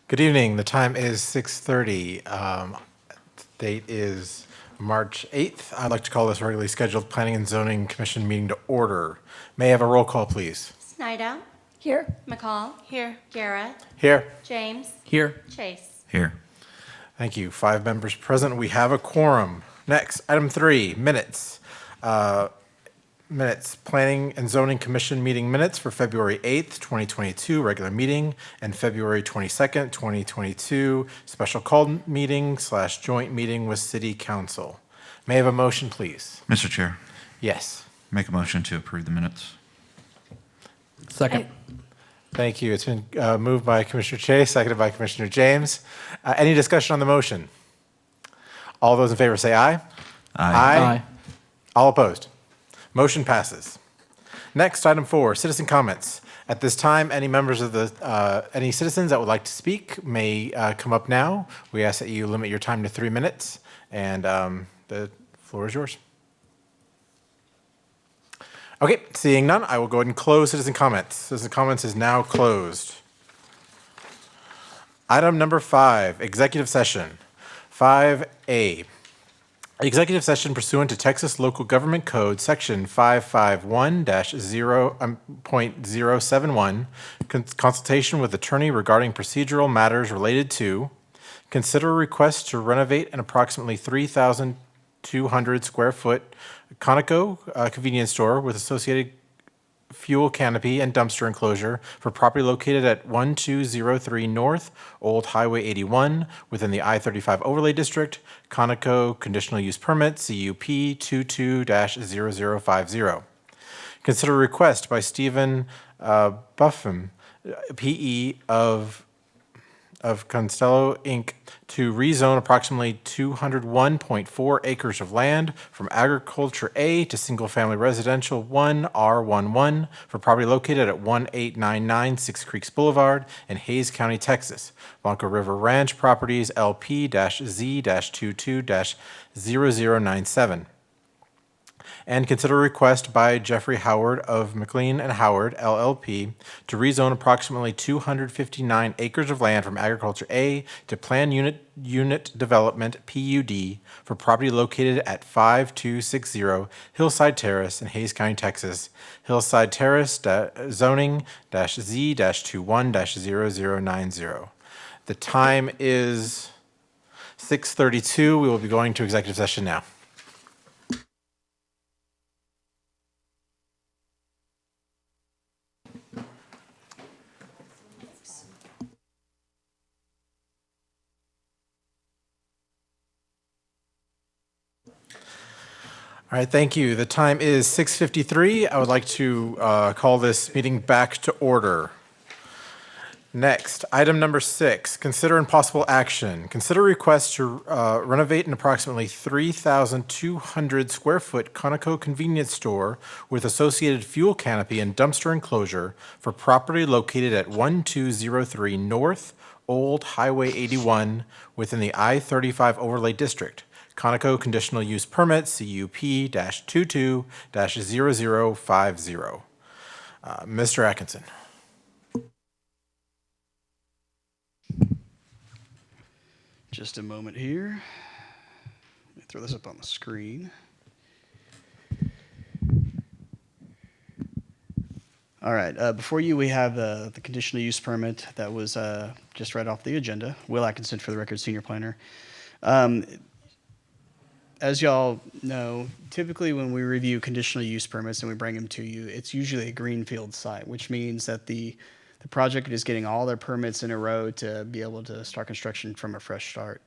Good evening. The time is 6:30. Date is March 8th. I'd like to call this regularly scheduled Planning and Zoning Commission meeting to order. May I have a roll call, please? Snyder. Here. McCall. Here. Garrett. Here. James. Here. Chase. Here. Thank you. 5 members present. We have a quorum. Next, item 3, minutes. Minutes, Planning and Zoning Commission meeting minutes for February 8th, 2022, regular meeting, and February 22nd, 2022, special called meeting / joint meeting with City Council. May I have a motion, please? Mr. Chair, Yes. make a motion to approve the minutes. Second. Thank you. It's been moved by Commissioner Chase, seconded by Commissioner James. Any discussion on the motion? All those in favor say aye. Aye. All opposed? Motion passes. Next, item 4, citizen comments. At this time, any members of any citizens that would like to speak may come up now. We ask that you limit your time to 3 minutes, and the floor is yours. Okay, seeing none, I will go ahead and close citizen comments. Citizen comments is now closed. Item number 5, executive session. 5A. Executive session pursuant to Texas Local Government Code, Section 551-0.071, consultation with attorney regarding procedural matters related to consider a request to renovate an approximately 3,200 square foot Conoco convenience store with associated fuel canopy and dumpster enclosure for property located at 1203 North Old Highway 81 within the I-35 Overlay District, Conoco Conditional Use Permit, CUP 22-0050. Consider a request by Stephen Buffum, PE of Constello, Inc., to rezone approximately 201.4 acres of land from Agriculture A to Single Family Residential 1 R11 for property located at 1899 Six Creeks Boulevard in Hays County, Texas. Blanco River Ranch Properties LP-Z-22-0097. And consider a request by Jeffrey Howard of McLean and Howard, LLP, to rezone approximately 259 acres of land from Agriculture A to Planned Unit Development PUD for property located at 5260 Hillside Terrace in Hays County, Texas. Hillside Terrace zoning Z-21-0090. The time is 6:32. We will be going to executive session now. All right, thank you. The time is 6:53. I would like to call this meeting back to order. Next, item number 6, consider and possible action. Consider request to renovate an approximately 3,200 square foot Conoco convenience store with associated fuel canopy and dumpster enclosure for property located at 1203 North Old Highway 81 within the I-35 Overlay District. Conoco Conditional Use Permit, CUP-22-0050. Mr. Atkinson. Just a moment here. Let me throw this up on the screen. All right, before you we have the conditional use permit that was just read off the agenda. Will Atkinson, for the record, senior planner. As y'all know, typically when we review conditional use permits and we bring them to you, it's usually a greenfield site, which means that the project is getting all their permits in a row to be able to start construction from a fresh start.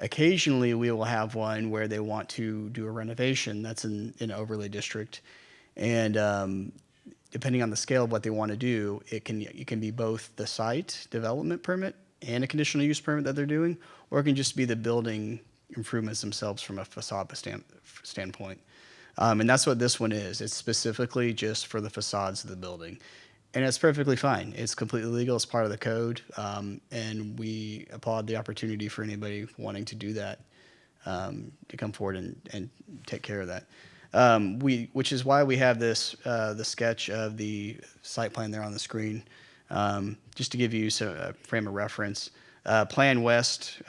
Occasionally, we will have one where they want to do a renovation that's in an overlay district. And depending on the scale of what they want to do, it can be both the site development permit and a conditional use permit that they're doing, or it can just be the building improvements themselves from a facade standpoint. And that's what this one is. It's specifically just for the facades of the building. And it's perfectly fine. It's completely legal. It's part of the code. And we applaud the opportunity for anybody wanting to do that, to come forward and take care of that. Which is why we have this, the sketch of the site plan there on the screen, just to give you a frame of reference. Plan West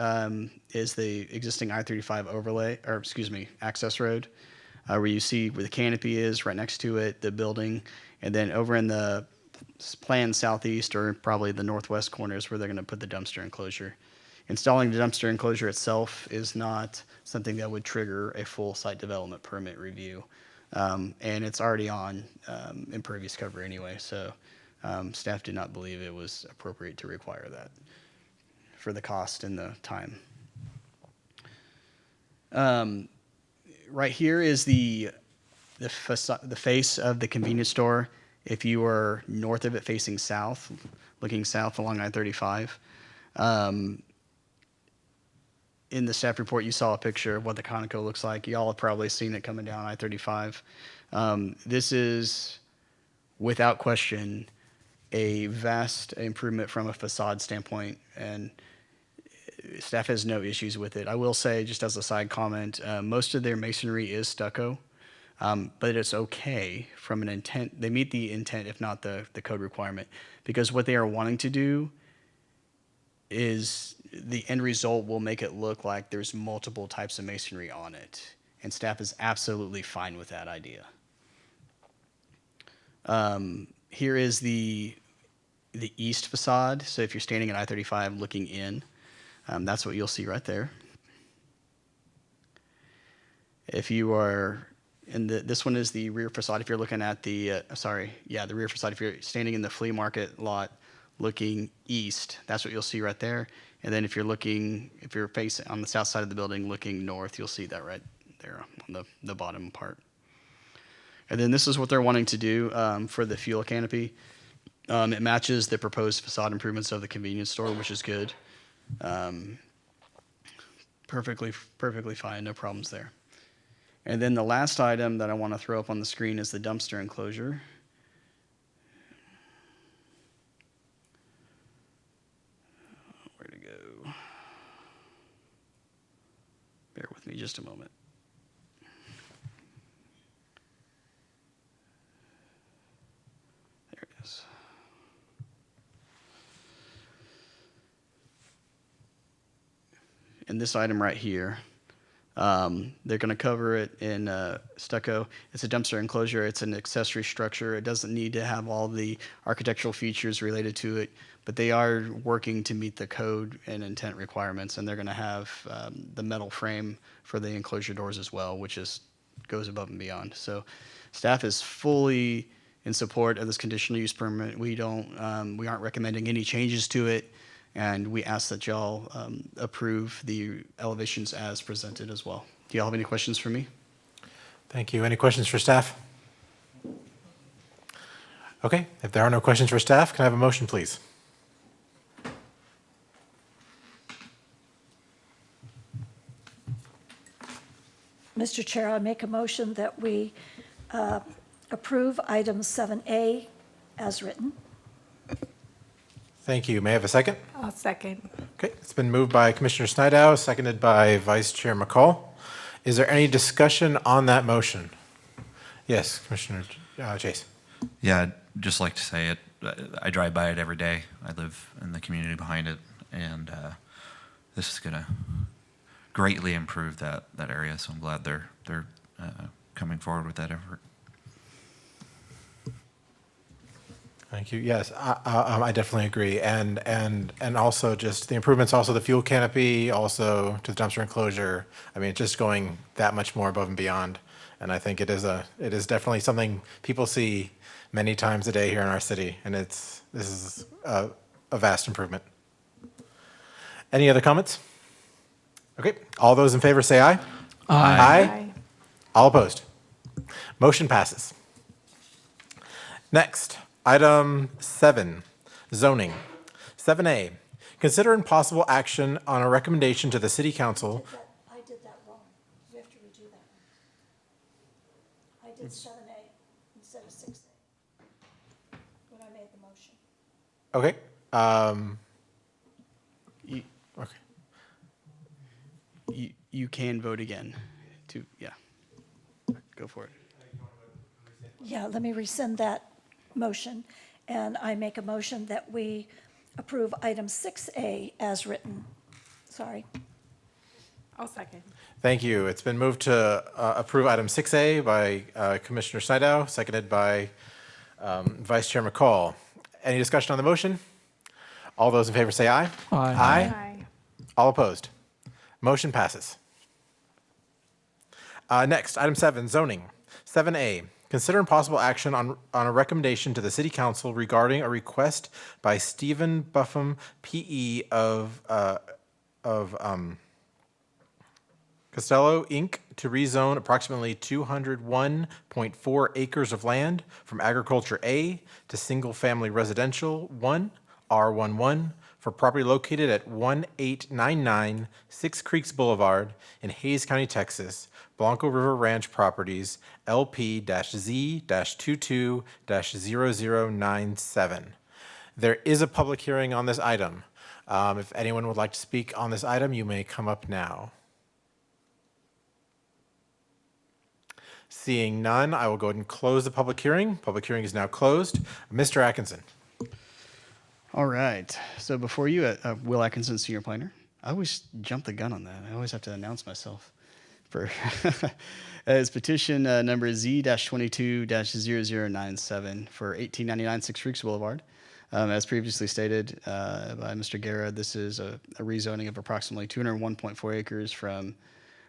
is the existing I-35 overlay, or excuse me, access road, where you see where the canopy is, right next to it, the building, and then over in the Plan Southeast, or probably the northwest corner, is where they're going to put the dumpster enclosure. Installing the dumpster enclosure itself is not something that would trigger a full site development permit review. And it's already on impervious cover anyway, so staff did not believe it was appropriate to require that for the cost and the time. Right here is the face of the convenience store. If you are north of it facing south, looking south along I-35, in the staff report, you saw a picture of what the Conoco looks like. Y'all have probably seen it coming down I-35. This is, without question, a vast improvement from a facade standpoint, and staff has no issues with it. I will say, just as a side comment, most of their masonry is stucco, but it's okay from an intent. They meet the intent, if not the code requirement, because what they are wanting to do is the end result will make it look like there's multiple types of masonry on it, and staff is absolutely fine with that idea. Here is the east facade. So if you're standing at I-35 looking in, that's what you'll see right there. If you are this one is the rear facade. If you're looking at the rear facade. If you're standing in the flea market lot looking east, that's what you'll see right there. And then if you're facing on the south side of the building looking north, you'll see that right there on the bottom part. And then this is what they're wanting to do for the fuel canopy. It matches the proposed facade improvements of the convenience store, which is good. Perfectly fine, no problems there. And then the last item that I want to throw up on the screen is the dumpster enclosure. Where to go? Bear with me just a moment. There it is. And this item right here, they're going to cover it in stucco. It's a dumpster enclosure. It's an accessory structure. It doesn't need to have all the architectural features related to it, but they are working to meet the code and intent requirements, and they're going to have the metal frame for the enclosure doors as well, which goes above and beyond. So staff is fully in support of this conditional use permit. We aren't recommending any changes to it, and we ask that y'all approve the elevations as presented as well. Do y'all have any questions for me? Thank you. Any questions for staff? Okay, if there are no questions for staff, can I have a motion, please? Mr. Chair, I make a motion that we approve item 7A as written. Thank you. May I have a second? I'll second. Okay, it's been moved by Commissioner Snydow, seconded by Vice Chair McCall. Is there any discussion on that motion? Yes, Commissioner Chase. Yeah, I'd just like to say it. I drive by it every day. I live in the community behind it, and this is going to greatly improve that area. So I'm glad they're coming forward with that effort. Thank you. Yes, I definitely agree. And also just the improvements, also the fuel canopy, also to the dumpster enclosure. I mean, it's just going that much more above and beyond. And I think it is definitely something people see many times a day here in our city. And this is a vast improvement. Any other comments? Okay, all those in favor say aye. Aye. All opposed? Motion passes. Next. Item 7, zoning. 7A, consider impossible action on a recommendation to the City Council. I did that wrong. We have to redo that one. I did 7A instead of 6A when I made the motion. Okay. You can vote again. Go for it. Yeah, let me rescind that motion, and I make a motion that we approve item 6A as written. Sorry. I'll second. Thank you. It's been moved to approve item 6A by Commissioner Sydow, seconded by Vice Chair McCall. Any discussion on the motion? All those in favor say aye. Aye. Aye. All opposed? Motion passes. Next, item 7, zoning. 7A, consider possible action on a recommendation to the City Council regarding a request by Stephen Buffum, P.E. of Costello, Inc., to rezone approximately 201.4 acres of land from agriculture A to single-family residential 1, R11, for property located at 1899 Six Creeks Boulevard in Hayes County, Texas, Blanco River Ranch Properties, LP-Z-22-0097. There is a public hearing on this item. If anyone would like to speak on this item, you may come up now. Seeing none, I will go ahead and close the public hearing. Public hearing is now closed. Mr. Atkinson. All right. So before you, Will Atkinson, Senior Planner. I always jump the gun on that. I always have to announce myself. For it's petition number Z-22-0097 for 1899 Six Creeks Boulevard. As previously stated by Mr. Guerra, this is a rezoning of approximately 201.4 acres from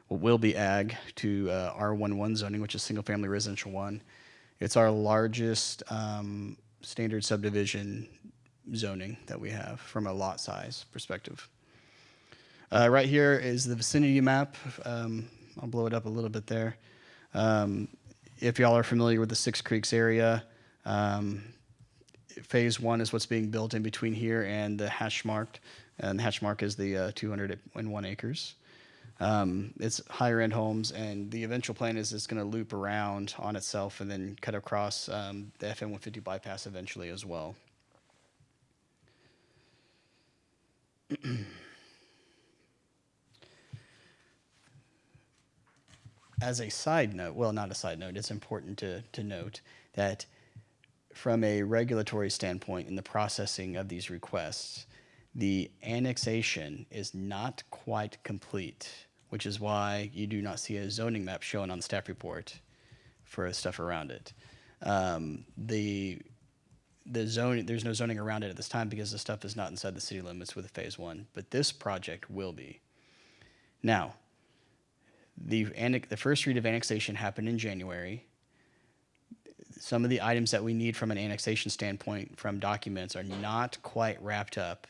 what will be ag to R11 zoning, which is single-family residential 1. It's our largest standard subdivision zoning that we have from a lot size perspective. Right here is the vicinity map. I'll blow it up a little bit there. If y'all are familiar with the Six Creeks area, phase 1 is what's being built in between here and the hash marked, and the hash mark is the 201 acres. It's higher end homes, and the eventual plan is it's going to loop around on itself and then cut across the FM 150 bypass eventually as well. As a side note, well, not a side note, it's important to note that from a regulatory standpoint in the processing of these requests, the annexation is not quite complete, which is why you do not see a zoning map shown on the staff report for stuff around it. The zone, there's no zoning around it at this time because the stuff is not inside the city limits with phase 1, but this project will be. Now, the first read of annexation happened in January. Some of the items that we need from an annexation standpoint from documents are not quite wrapped up,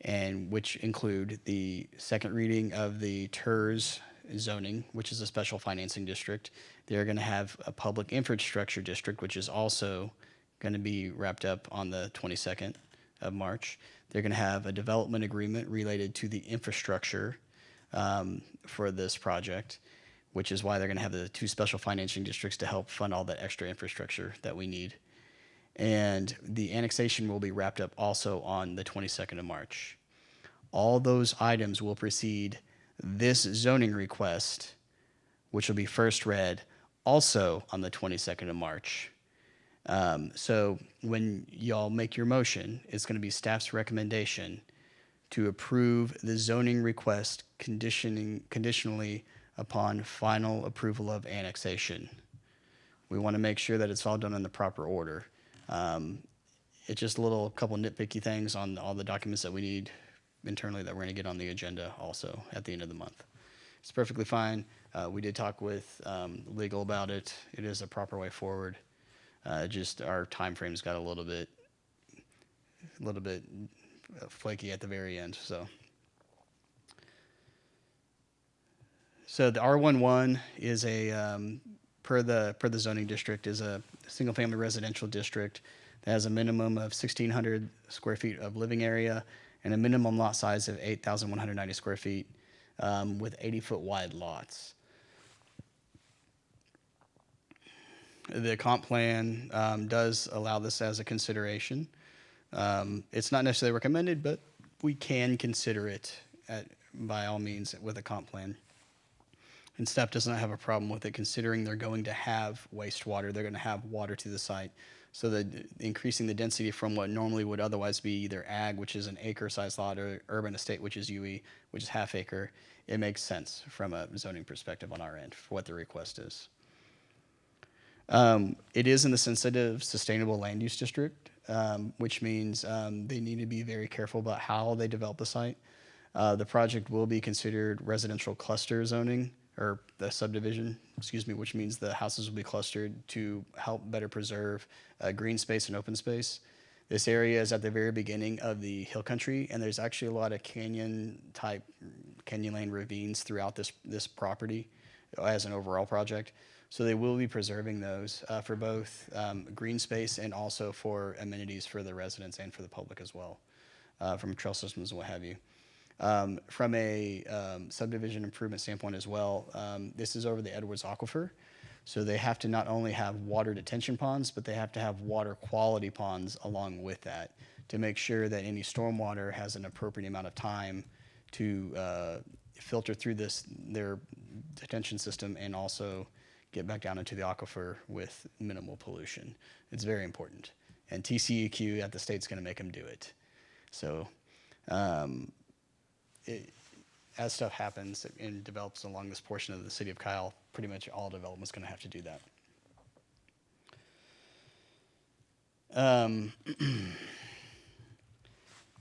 and which include the second reading of the TERS zoning, which is a special financing district. They're going to have a public infrastructure district, which is also going to be wrapped up on the 22nd of March. They're going to have a development agreement related to the infrastructure for this project, which is why they're going to have the 2 special financing districts to help fund all that extra infrastructure that we need. And the annexation will be wrapped up also on the 22nd of March. All those items will precede this zoning request, which will be first read also on the 22nd of March. So when y'all make your motion, it's going to be staff's recommendation to approve the zoning request conditionally upon final approval of annexation. We want to make sure that it's all done in the proper order. It's just a couple nitpicky things on all the documents that we need internally that we're going to get on the agenda also at the end of the month. It's perfectly fine. We did talk with legal about it. It is a proper way forward. Just our time frames got a little bit flaky at the very end. So the R11 is per the zoning district is a single family residential district that has a minimum of 1,600 square feet of living area and a minimum lot size of 8,190 square feet with 80-foot wide lots. The comp plan does allow this as a consideration. It's not necessarily recommended, but we can consider it by all means with a comp plan. And staff does not have a problem with it, considering they're going to have wastewater, they're going to have water to the site. So that increasing the density from what normally would otherwise be either ag, which is an acre-sized lot, or urban estate, which is UE, which is half acre, it makes sense from a zoning perspective on our end for what the request is. It is in the sensitive sustainable land use district, which means they need to be very careful about how they develop the site. The project will be considered residential cluster zoning, or the subdivision, excuse me, which means the houses will be clustered to help better preserve green space and open space. This area is at the very beginning of the hill country, and there's actually a lot of canyon lane ravines throughout this property as an overall project. So they will be preserving those for both green space and also for amenities for the residents and for the public as well, from trail systems and what have you. From a subdivision improvement standpoint as well, this is over the Edwards Aquifer. So they have to not only have water detention ponds, but they have to have water quality ponds along with that to make sure that any stormwater has an appropriate amount of time to filter through their detention system and also get back down into the aquifer with minimal pollution. It's very important. And TCEQ at the state's going to make them do it. So as stuff happens and develops along this portion of the city of Kyle, pretty much all development's going to have to do that.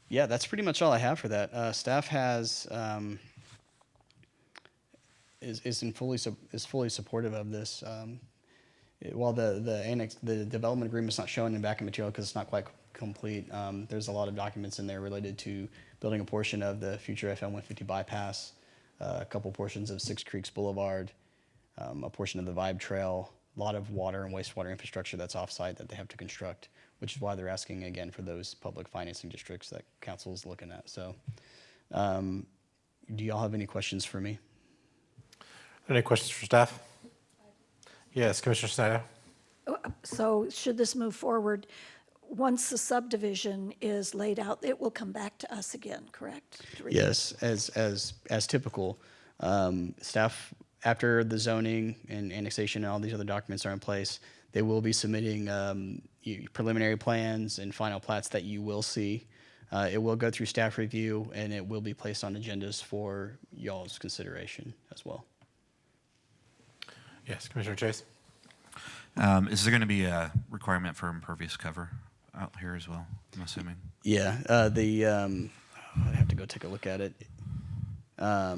Yeah, that's pretty much all I have for that. Staff has is fully supportive of this. While the development agreement's not shown in backup material because it's not quite complete, there's a lot of documents in there related to building a portion of the future FM 150 bypass, a couple portions of Six Creeks Boulevard, a portion of the Vibe Trail, a lot of water and wastewater infrastructure that's offsite that they have to construct, which is why they're asking again for those public financing districts that council is looking at. So, do y'all have any questions for me? Any questions for staff? Yes, Commissioner Snyder. So should this move forward, once the subdivision is laid out, it will come back to us again, correct? Yes, as typical. Staff, after the zoning and annexation and all these other documents are in place, they will be submitting preliminary plans and final plats that you will see. It will go through staff review, and it will be placed on agendas for y'all's consideration as well. Yes, Commissioner Chase. Is there going to be a requirement for impervious cover out here as well, I'm assuming? Yeah, I'd have to go take a look at it. I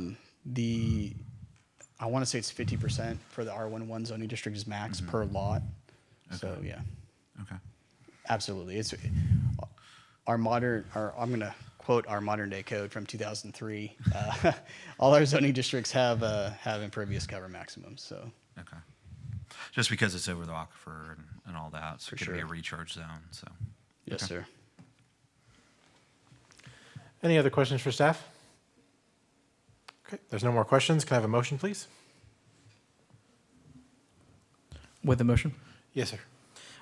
want to say it's 50% for the R11 zoning district is max per lot. Okay. So yeah. Okay. Absolutely. It's I'm going to quote our modern day code from 2003. All our zoning districts have impervious cover maximums. So. Okay. Just because it's over the aquifer and all that, so For it could sure. be a recharge zone. So. Yes, Okay. sir. Any other questions for staff? Okay, there's no more questions. Can I have a motion, please? With the motion, Yes, sir.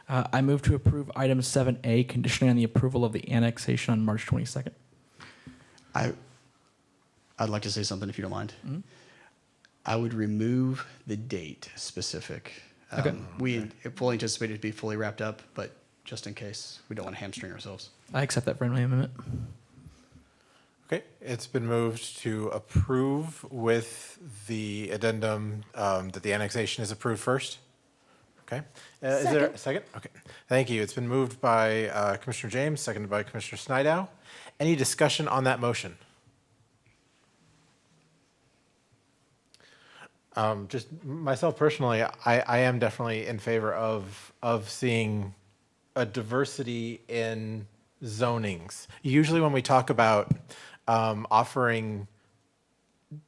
I move to approve item 7A, conditionally on the approval of the annexation on March 22nd. I'd like to say something if you don't mind. Mm-hmm. I would remove the date specific. Okay. We fully anticipate it to be fully wrapped up, but just in case, we don't want to hamstring ourselves. I accept that friendly amendment. Okay, it's been moved to approve with the addendum that the annexation is approved first. Okay. Is there a second? Okay. Thank you. It's been moved by Commissioner James, seconded by Commissioner Snydow. Any discussion on that motion? Just myself personally, I am definitely in favor of seeing a diversity in zonings. Usually when we talk about offering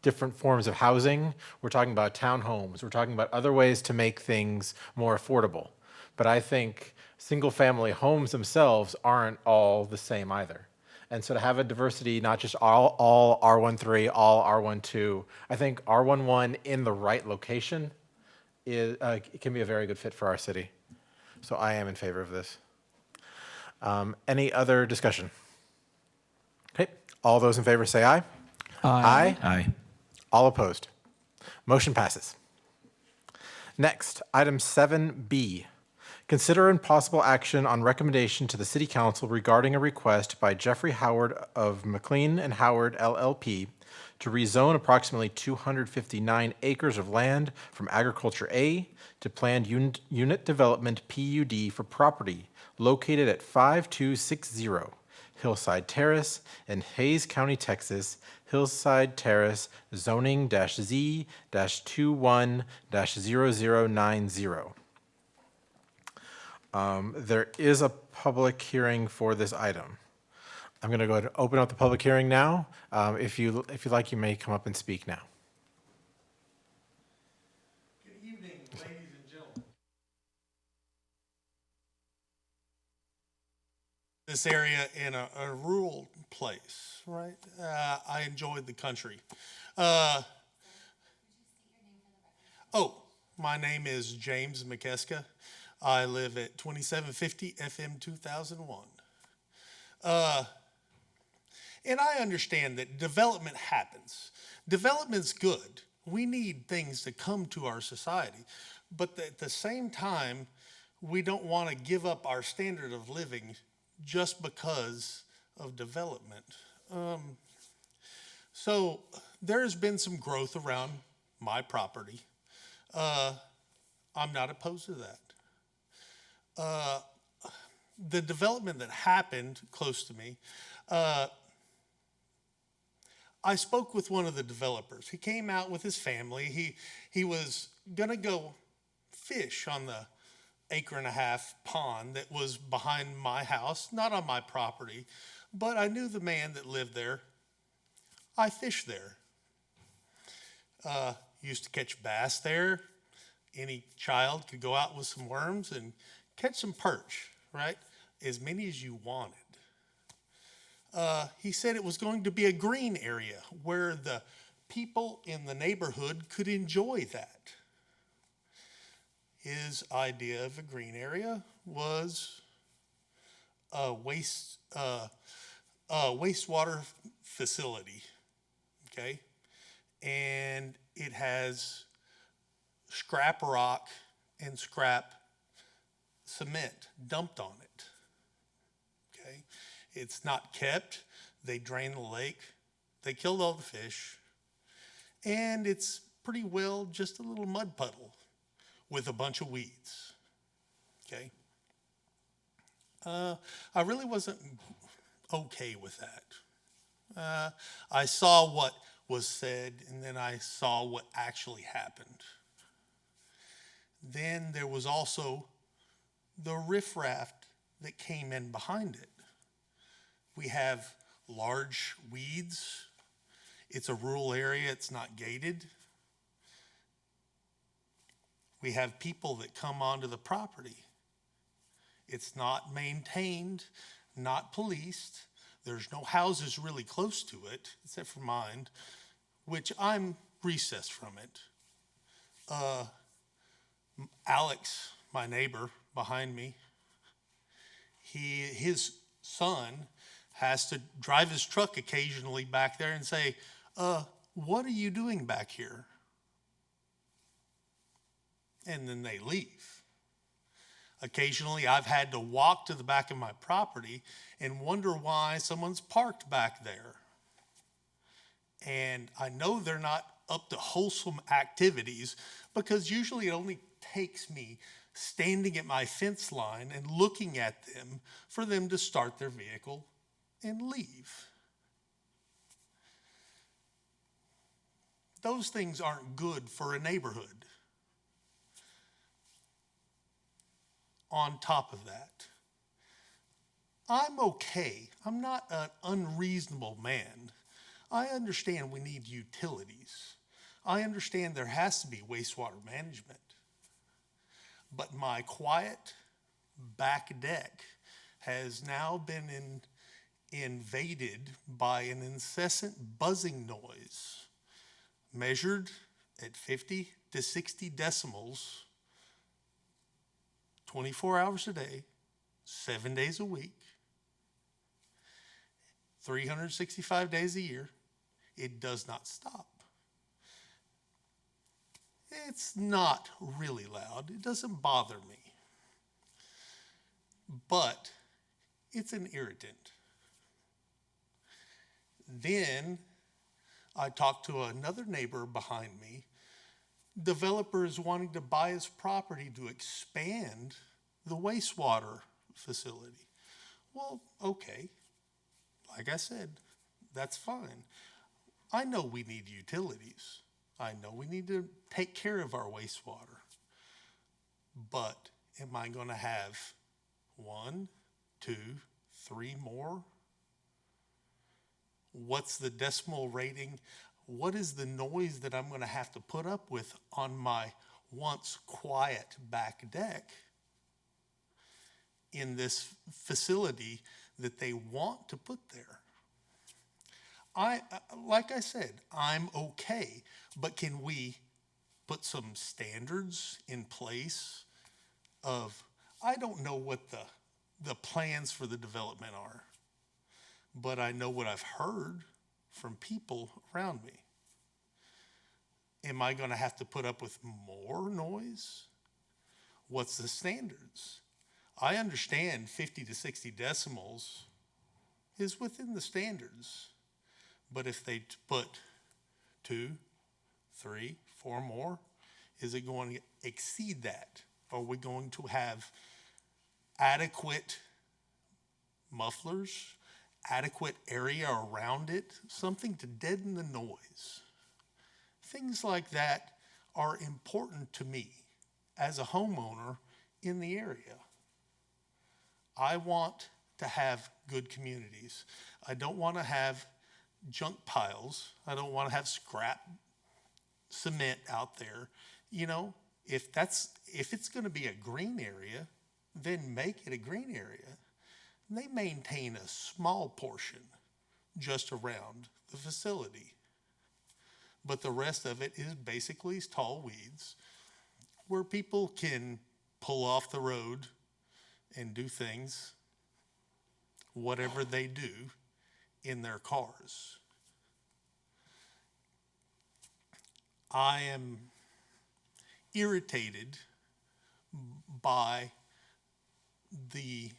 different forms of housing, we're talking about townhomes, we're talking about other ways to make things more affordable. But I think single-family homes themselves aren't all the same either. And so to have a diversity, not just all R13, all R12, I think R11 in the right location is it can be a very good fit for our city. So I am in favor of this. Any other discussion? Okay, all those in favor say aye. Aye. Aye. All opposed? Motion passes. Next, item 7B. Consider and possible action on recommendation to the City Council regarding a request by Jeffrey Howard of McLean and Howard LLP to rezone approximately 259 acres of land from Agriculture A to Planned Unit Development PUD for property located at 5260 Hillside Terrace in Hayes County, Texas, Hillside Terrace zoning-Z-21-0090. There is a public hearing for this item. I'm going to go ahead and open up the public hearing now. If you like, you may come up and speak now. Good evening, ladies and gentlemen. This area in a rural place, right? I enjoyed the country. My name is James McKeska. I live at 2750 FM 2001. And I understand that development happens. Development's good. We need things to come to our society. But at the same time, we don't want to give up our standard of living just because of development. So there's been some growth around my property. I'm not opposed to that. The development that happened close to me, I spoke with one of the developers. He came out with his family. He was gonna go fish on the acre-and-a-half pond that was behind my house, not on my property, but I knew the man that lived there. I fished there. Used to catch bass there. Any child could go out with some worms and catch some perch, right? As many as you wanted. He said it was going to be a green area where the people in the neighborhood could enjoy that. His idea of a green area was a wastewater facility, okay? And it has scrap rock and scrap cement dumped on it, okay? It's not kept. They drain the lake. They killed all the fish. And it's pretty well just a little mud puddle with a bunch of weeds, okay? I really wasn't okay with that. I saw what was said, and then I saw what actually happened. Then there was also the riffraff that came in behind it. We have large weeds. It's a rural area. It's not gated. We have people that come onto the property. It's not maintained, not policed. There's no houses really close to it, except for mine, which I'm recessed from it. Alex, my neighbor behind me, his son has to drive his truck occasionally back there and say, what are you doing back here? And then they leave. Occasionally, I've had to walk to the back of my property and wonder why someone's parked back there. And I know they're not up to wholesome activities because usually it only takes me standing at my fence line and looking at them for them to start their vehicle and leave. Those things aren't good for a neighborhood. On top of that, I'm okay. I'm not an unreasonable man. I understand we need utilities. I understand there has to be wastewater management. But my quiet back deck has now been invaded by an incessant buzzing noise measured at 50 to 60 decibels, 24 hours a day, 7 days a week, 365 days a year. It does not stop. It's not really loud. It doesn't bother me. But it's an irritant. Then I talked to another neighbor behind me. Developer is wanting to buy his property to expand the wastewater facility. Well, okay. Like I said, that's fine. I know we need utilities. I know we need to take care of our wastewater. But am I going to have 1, 2, 3 more? What's the decimal rating? What is the noise that I'm going to have to put up with on my once quiet back deck in this facility that they want to put there? Like I said, I'm okay, but can we put some standards in place of, I don't know what the plans for the development are, but I know what I've heard from people around me. Am I going to have to put up with more noise? What's the standards? I understand 50 to 60 decibels is within the standards, but if they put 2, 3, 4 more, is it going to exceed that? Are we going to have adequate mufflers, adequate area around it, something to deaden the noise? Things like that are important to me as a homeowner in the area. I want to have good communities. I don't want to have junk piles. I don't want to have scrap cement out there. You know, if it's going to be a green area, then make it a green area. They maintain a small portion just around the facility. But the rest of it is basically tall weeds where people can pull off the road and do things, whatever they do in their cars. I am irritated by the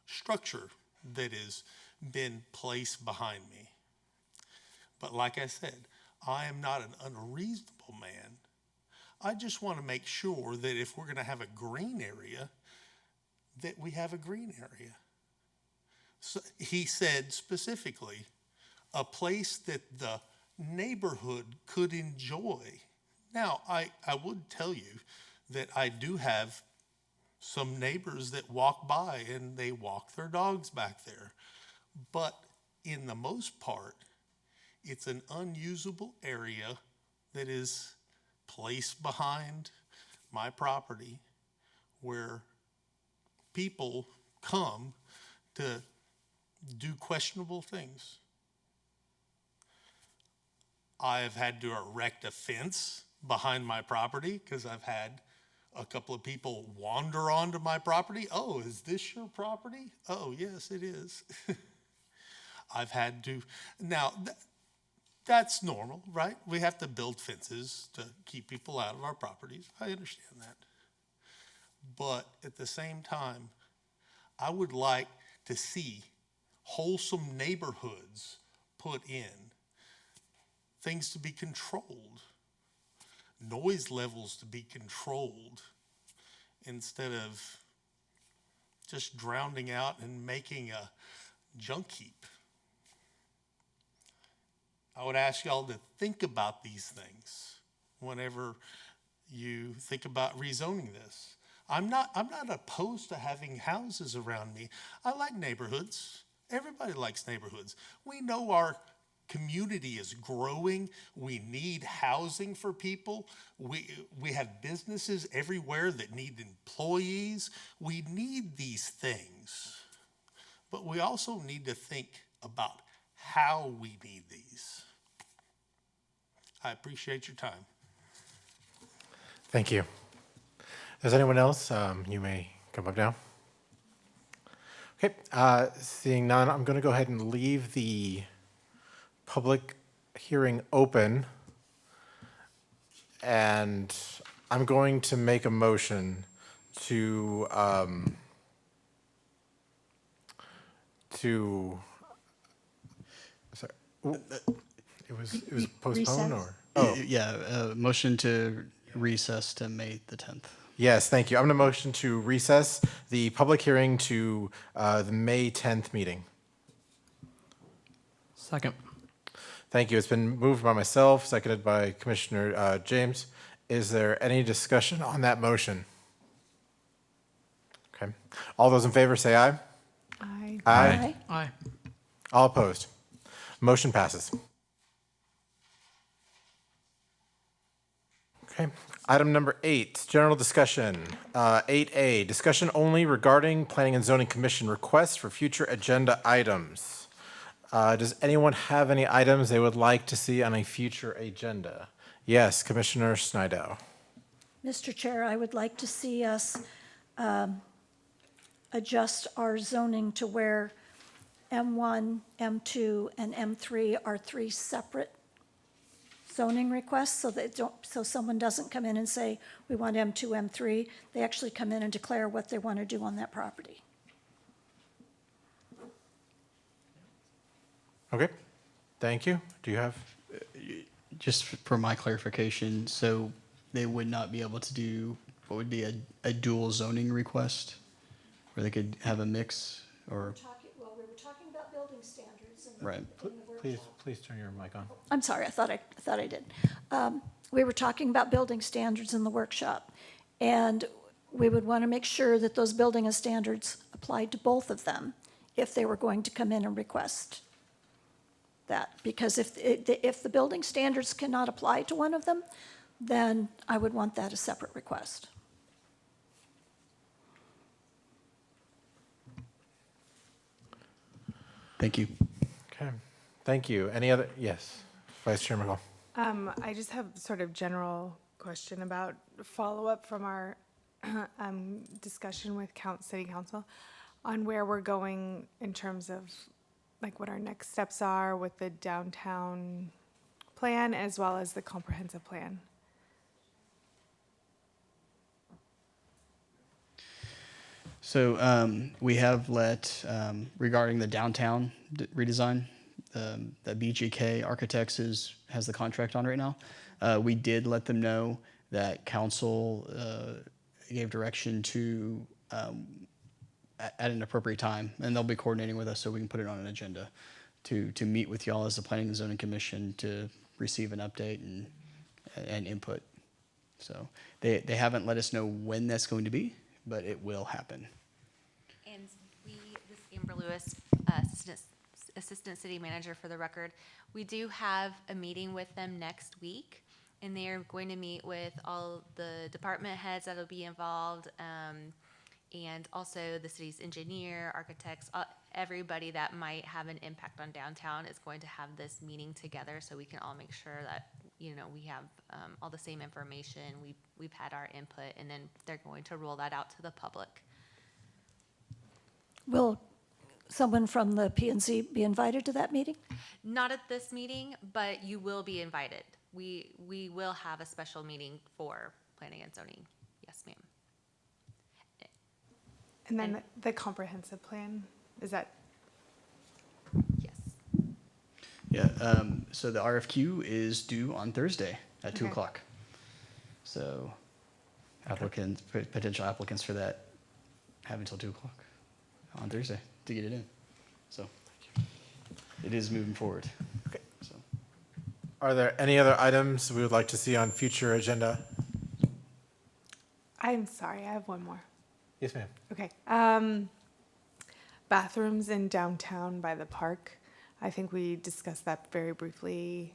structure that has been placed behind me. But like I said, I am not an unreasonable man. I just want to make sure that if we're going to have a green area, that we have a green area. So he said specifically, a place that the neighborhood could enjoy. Now, I would tell you that I do have some neighbors that walk by and they walk their dogs back there. But in the most part, it's an unusable area that is placed behind my property where people come to do questionable things. I've had to erect a fence behind my property because I've had a couple of people wander onto my property. Oh, is this your property? Oh, yes, it is. I've had to, now that's normal, right? We have to build fences to keep people out of our properties. I understand that. But at the same time, I would like to see wholesome neighborhoods put in, things to be controlled, noise levels to be controlled, instead of just drowning out and making a junk heap. I would ask y'all to think about these things whenever you think about rezoning this. I'm not opposed to having houses around me. I like neighborhoods. Everybody likes neighborhoods. We know our community is growing. We need housing for people. We have businesses everywhere that need employees. We need these things. But we also need to think about how we need these. I appreciate your time. Thank you. Does anyone else? You may come up now. Okay, seeing none, I'm going to go ahead and leave the public hearing open. And I'm going to make a motion to, sorry, it was postponed or? Oh, Yeah, motion to recess to May the 10th. yes, thank you. I'm going to motion to recess the public hearing to the May 10th meeting. Second. Thank you. It's been moved by myself, seconded by Commissioner James. Is there any discussion on that motion? Okay. All those in favor say aye. Aye. Aye. Aye. All opposed? Motion passes. Okay. Item number 8, general discussion. 8A, discussion only regarding Planning and Zoning Commission requests for future agenda items. Does anyone have any items they would like to see on a future agenda? Yes, Commissioner Snyder. Mr. Chair, I would like to see us adjust our zoning to where M1, M2, and M3 are 3 separate zoning requests, so that so someone doesn't come in and say, we want M2, M3. They actually come in and declare what they want to do on that property. Okay. Thank you. Do you have? Just for my clarification, so they would not be able to do what would be a dual zoning request, where they could have a mix, or, Well, we were talking about building standards in the, Right. in the workshop. Please turn your mic on. I'm sorry, I thought I did. We were talking about building standards in the workshop, and we would want to make sure that those building standards applied to both of them if they were going to come in and request that. Because if the building standards cannot apply to one of them, then I would want that a separate request. thank you. Okay. Thank you. Any other? Yes, Vice Chair McLean. I just have sort of general question about follow-up from our discussion with City Council on where we're going in terms of like what our next steps are with the downtown plan as well as the comprehensive plan. So we have let, regarding the downtown redesign, that BGK Architects has the contract on right now. We did let them know that council gave direction to, at an appropriate time, and they'll be coordinating with us so we can put it on an agenda to meet with y'all as the Planning and Zoning Commission to receive an update and input. So they haven't let us know when that's going to be, but it will happen. And this Amber Lewis, Assistant City Manager for the record, we do have a meeting with them next week, and they are going to meet with all the department heads that'll be involved, and also the city's engineer, architects, everybody that might have an impact on downtown is going to have this meeting together so we can all make sure that, you know, we have all the same information, we've had our input, and then they're going to roll that out to the public. Will someone from the P&Z be invited to that meeting? Not at this meeting, but you will be invited. We will have a special meeting for planning and zoning. Yes, ma'am. And then the comprehensive plan, is that? Yes. Yeah, so the RFQ is due on Thursday at 2 Okay. o'clock. So applicants, potential applicants for that have until 2 o'clock on Thursday to get it in. So it is moving forward. Okay. So Are there any other items we would like to see on future agenda? I'm sorry, I have one more. Yes, ma'am. Okay. Bathrooms in downtown by the park. I think we discussed that very briefly.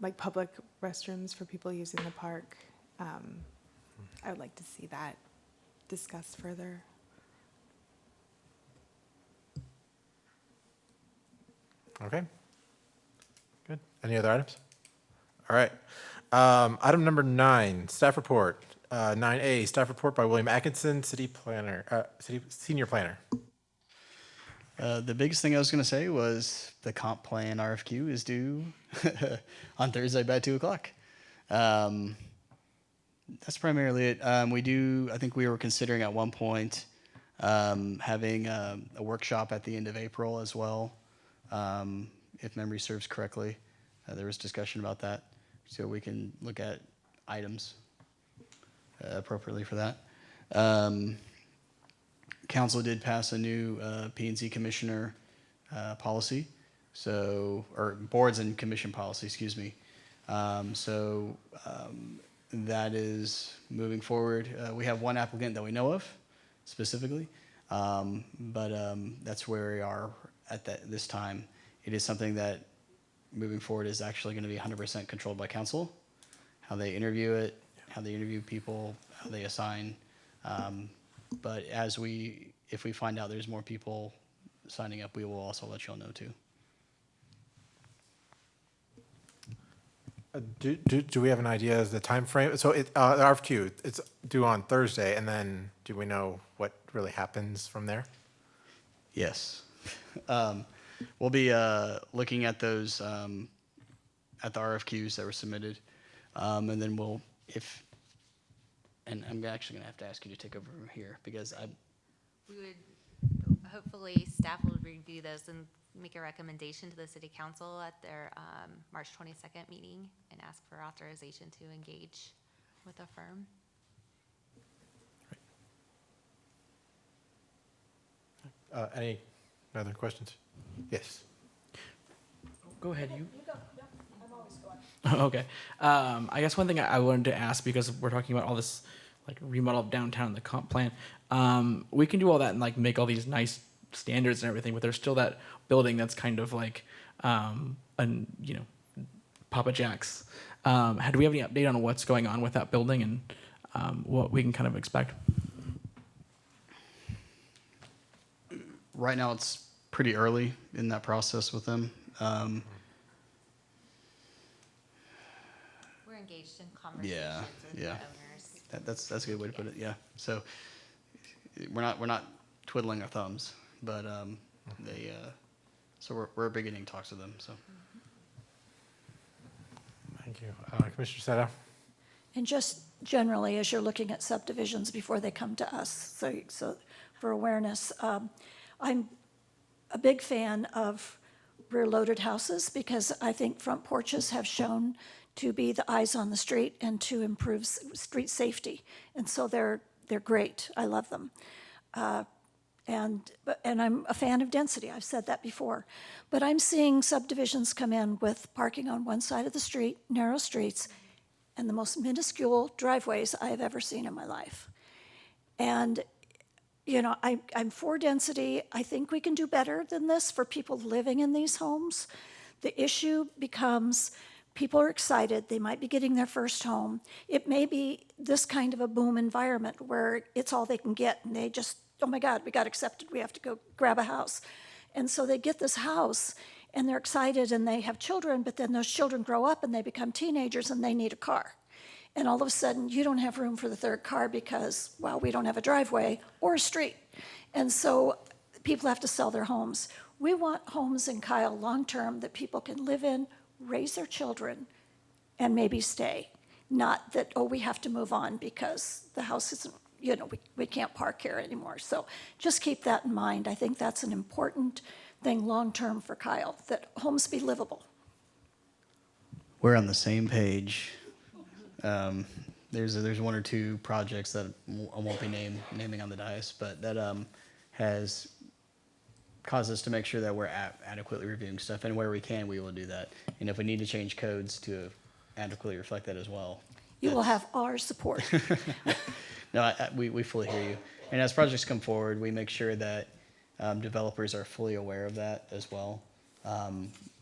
Like public restrooms for people using the park. I would like to see that discussed further. Okay. Good. Any other items? All right. Item number 9, staff report. 9A, staff report by William Atkinson, city senior planner. the biggest thing I was going to say was the comp plan RFQ is due on Thursday by 2 o'clock. That's primarily it. I think we were considering at one point having a workshop at the end of April as well, if memory serves correctly. There was discussion about that, so we can look at items appropriately for that. Council did pass a new P&Z commissioner policy, or boards and commission policy, excuse me. That is moving forward. We have one applicant that we know of specifically, but that's where we are at this time. It is something that moving forward is actually going to be 100% controlled by council, how they interview it, how they interview people, how they assign. But if we find out there's more people signing up, we will also let you all know too. Do we have an idea as the time frame? So the RFQ, it's due on Thursday, and then do we know what really happens from there? Yes. We'll be looking at those at the RFQs that were submitted, and then and I'm actually gonna have to ask you to take over from here because We would, hopefully staff will review those and make a recommendation to the city council at their March 22nd meeting and ask for authorization to engage with a firm. Any other questions? Yes. Go ahead, you. Okay. I guess one thing I wanted to ask, because we're talking about all this like remodel of downtown and the comp plan, we can do all that and like make all these nice standards and everything, but there's still that building that's kind of like, Papa Jack's. Do we have any update on what's going on with that building and what we can kind of expect? right now it's pretty early in that process with them. We're engaged in conversations with the yeah. owners. That's a good way to put it. Yeah. So we're not twiddling our thumbs, but so we're beginning talks with them. So. Thank you. Commissioner Seta? And just generally, as you're looking at subdivisions before they come to us, so for awareness, I'm a big fan of rear-loaded houses because I think front porches have shown to be the eyes on the street and to improve street safety. And so they're great. I love them. And I'm a fan of density. I've said that before. But I'm seeing subdivisions come in with parking on one side of the street, narrow streets, and the most minuscule driveways I have ever seen in my life. And, you know, I'm for density. I think we can do better than this for people living in these homes. The issue becomes people are excited. They might be getting their first home. It may be this kind of a boom environment where it's all they can get, and they just, oh my God, we got accepted. We have to go grab a house. And so they get this house, and they're excited, and they have children, but then those children grow up, and they become teenagers, and they need a car. And all of a sudden, you don't have room for the third car because, well, we don't have a driveway or a street. And so people have to sell their homes. We want homes in Kyle long-term that people can live in, raise their children, and maybe stay. Not that, oh, we have to move on because the house isn't, you know, we can't park here anymore. So just keep that in mind. I think that's an important thing long-term for Kyle, that homes be livable. We're on the same page. There's one or two projects that I won't be naming on the dais, but that has caused us to make sure that we're adequately reviewing stuff, and where we can, we will do that. And if we need to change codes to adequately reflect that as well. You will have our support. No, we fully hear you. And as projects come forward, we make sure that developers are fully aware of that as well.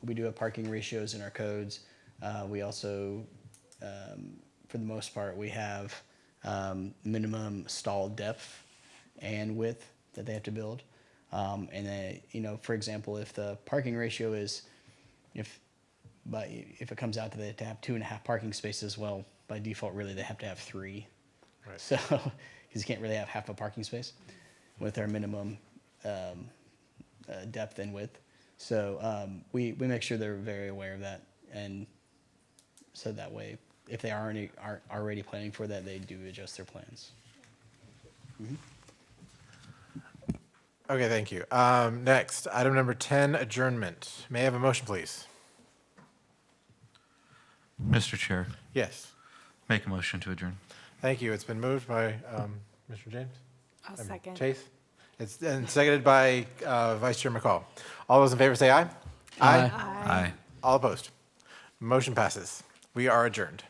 We do have parking ratios in our codes. We also, for the most part, we have minimum stall depth and width that they have to build. And then, you know, for example, if the parking ratio is, if it comes out that they have to have 2.5 parking spaces, well, by default, really, they have to have 3. Right. So, because you can't really have half a parking space with our minimum depth and width. So we make sure they're very aware of that, and so that way if they aren't already planning for that, they do adjust their plans. Okay, thank you. Next, item number 10, adjournment. May I have a motion, please? Mr. Chair, Yes. make a motion to adjourn. Thank you. It's been moved by Mr. James. I'll second. Chase. It's and seconded by Vice Chair McCall. All those in favor say aye. Aye. Aye. All opposed. Motion passes. We are adjourned.